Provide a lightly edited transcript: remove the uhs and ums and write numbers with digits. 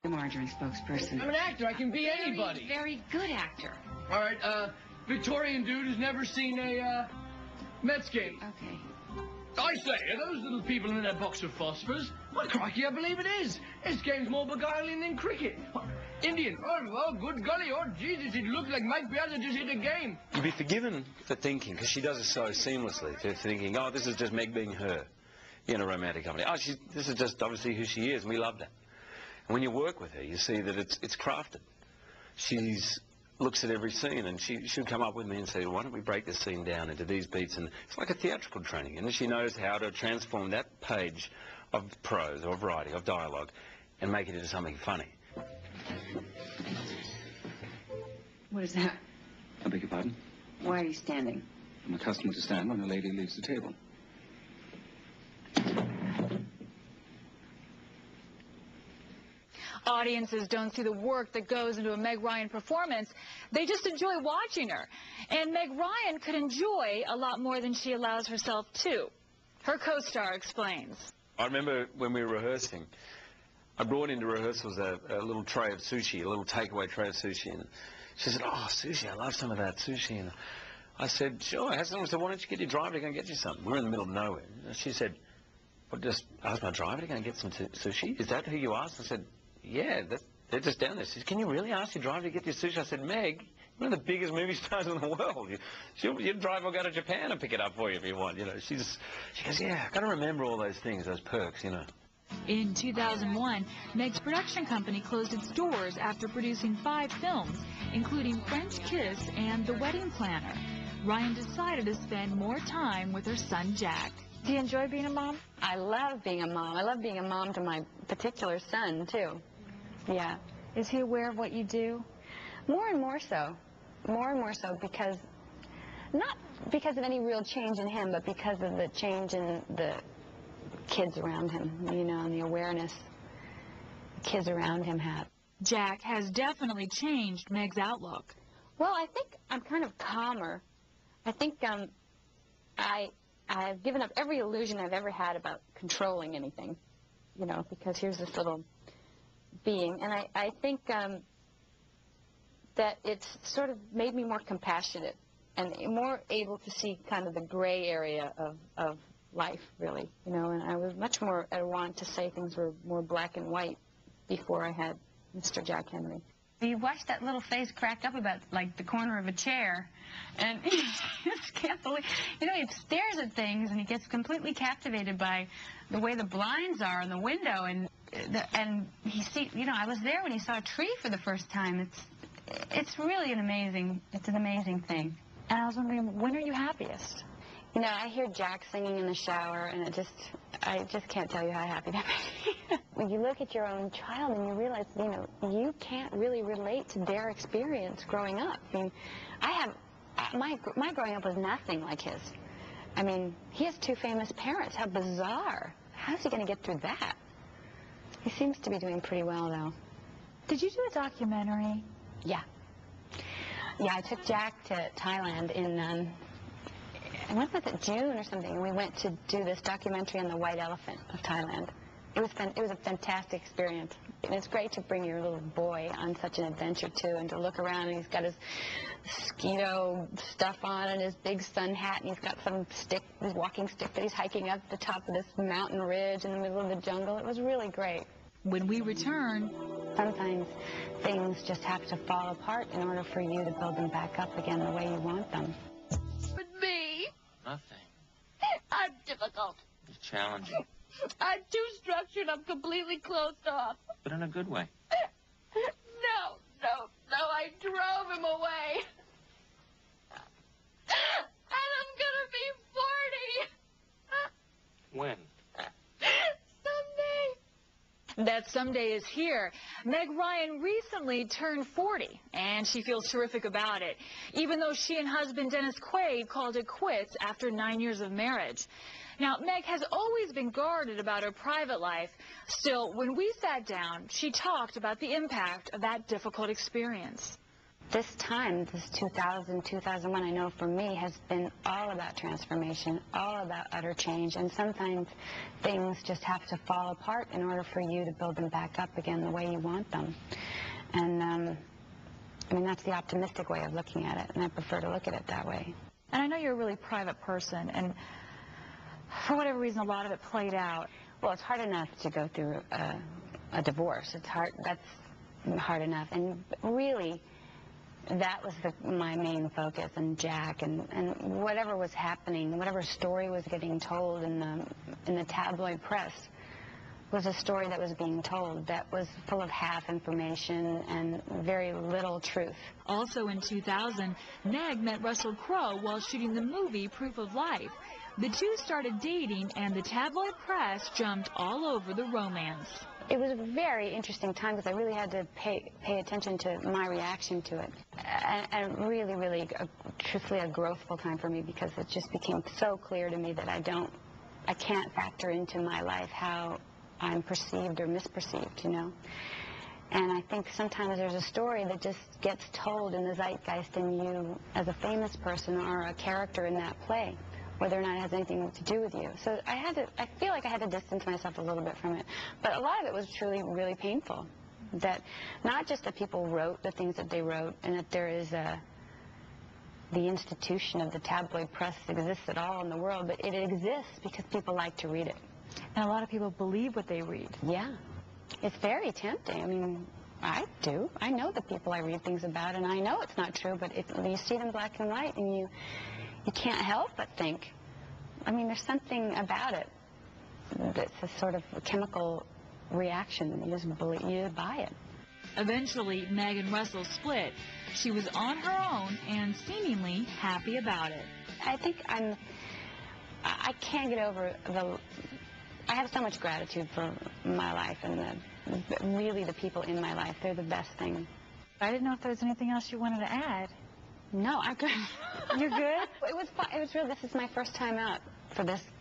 The Margarine spokesperson. I'm an actor. I can be anybody. Very good actor. All right, Victorian dude who's never seen a, Mets game. Okay. I say, are those little people in that box of phosphors? Well, crikey, I believe it is. This game's more beguiling than cricket. Indian, oh, good golly, oh, Jesus, it looked like Mike Piazza just hit a game. You'd be forgiven for thinking, because she does it so seamlessly, for thinking, oh, this is just Meg being her in a romantic comedy. Oh, this is just obviously who she is, and we loved her. And when you work with her, you see that it's crafted. She looks at every scene, and she'll come up with me and say, why don't we break this scene down into these beats? And it's like a theatrical training, and she knows how to transform that page of prose, or of writing, of dialogue, and make it into something funny. What is that? I beg your pardon? Why are you standing? I'm accustomed to stand when a lady leaves the table. Audiences don't see the work that goes into a Meg Ryan performance. They just enjoy watching her. And Meg Ryan could enjoy a lot more than she allows herself to. Her co-star explains. I remember when we were rehearsing, I brought into rehearsals a little tray of sushi, a little takeaway tray of sushi. And she said, oh, sushi, I love some of that sushi. And I said, sure, I have some. I said, why don't you get your driver to go and get you some? We're in the middle of nowhere. And she said, well, just ask my driver to go and get some sushi? Is that who you asked? I said, yeah, they're just down there. She said, can you really ask your driver to get your sushi? I said, Meg, you're one of the biggest movie stars in the world. Your driver will go to Japan and pick it up for you if you want. You know, she goes, yeah, I've got to remember all those things, those perks, you know. In 2001, Meg's production company closed its doors after producing 5 films, including French Kiss and The Wedding Planner. Ryan decided to spend more time with her son, Jack. Do you enjoy being a mom? I love being a mom. I love being a mom to my particular son, too. Yeah. Is he aware of what you do? More and more so. More and more so because, not because of any real change in him, but because of the change in the kids around him, you know, and the awareness kids around him have. Jack has definitely changed Meg's outlook. Well, I think I'm kind of calmer. I think I've given up every illusion I've ever had about controlling anything, you know, because here's this little being. And I think that it's sort of made me more compassionate and more able to see kind of the gray area of life, really, you know, and I was much more at a want to say things were more black and white before I had Mr. Jack Henry. You watch that little face crack up about, like, the corner of a chair, and you just can't believe, you know, he stares at things, and he gets completely captivated by the way the blinds are in the window, and he see, you know, I was there when he saw a tree for the first time. It's really an amazing thing. And I was wondering, when are you happiest? You know, I hear Jack singing in the shower, and I just can't tell you how happy that makes me. When you look at your own child and you realize, you know, you can't really relate to their experience growing up. I mean, my growing up was nothing like his. I mean, he has 2 famous parents. How bizarre. How's he going to get through that? He seems to be doing pretty well, though. Did you do a documentary? Yeah. Yeah, I took Jack to Thailand in, when was it, June or something, and we went to do this documentary on the white elephant of Thailand. It was a fantastic experience. And it's great to bring your little boy on such an adventure, too, and to look around, and he's got his mosquito stuff on and his big sun hat, and he's got some stick, his walking stick that he's hiking up the top of this mountain ridge in the middle of the jungle. It was really great. When we return, sometimes things just have to fall apart in order for you to build them back up again the way you want them. With me? Nothing. I'm difficult. It's challenging. I'm too structured. I'm completely closed off. But in a good way. No, I drove him away. And I'm gonna be 40. When? Someday. That someday is here. Meg Ryan recently turned 40, and she feels terrific about it, even though she and husband Dennis Quaid called it quits after 9 years of marriage. Now, Meg has always been guarded about her private life. Still, when we sat down, she talked about the impact of that difficult experience. this time, this 2000, 2001, I know for me, has been all about transformation, all about utter change. And sometimes things just have to fall apart in order for you to build them back up again the way you want them. And, I mean, that's the optimistic way of looking at it, and I prefer to look at it that way. And I know you're a really private person, and for whatever reason, a lot of it played out. Well, it's hard enough to go through a divorce. It's hard. That's hard enough. And really, that was my main focus. And Jack and whatever was happening, whatever story was getting told in the tabloid press, was a story that was being told that was full of half information and very little truth. Also in 2000, Meg met Russell Crowe while shooting the movie Proof of Life. The two started dating, and the tabloid press jumped all over the romance. It was a very interesting time because I really had to pay attention to my reaction to it. And really, truthfully, a growthful time for me because it just became so clear to me that I can't factor into my life how I'm perceived or misperceived, you know. And I think sometimes there's a story that just gets told in the zeitgeist in you as a famous person or a character in that play, whether or not it has anything to do with you. So I feel like I had to distance myself a little bit from it. But a lot of it was truly really painful. That not just that people wrote the things that they wrote and that there is the institution of the tabloid press exists at all in the world, but it exists because people like to read it. And a lot of people believe what they read. Yeah. It's very tempting. I mean, I do. I know the people I read things about, and I know it's not true, but you see it in black and white, and you can't help but think. I mean, there's something about it that's a sort of chemical reaction. You just buy it. Eventually, Meg and Russell split. She was on her own and seemingly happy about it. I think I can't get over I have so much gratitude for my life and really the people in my life. They're the best thing. I didn't know if there was anything else you wanted to add. No, I'm good. You're good? It was fun. It was real. This is my first time out for this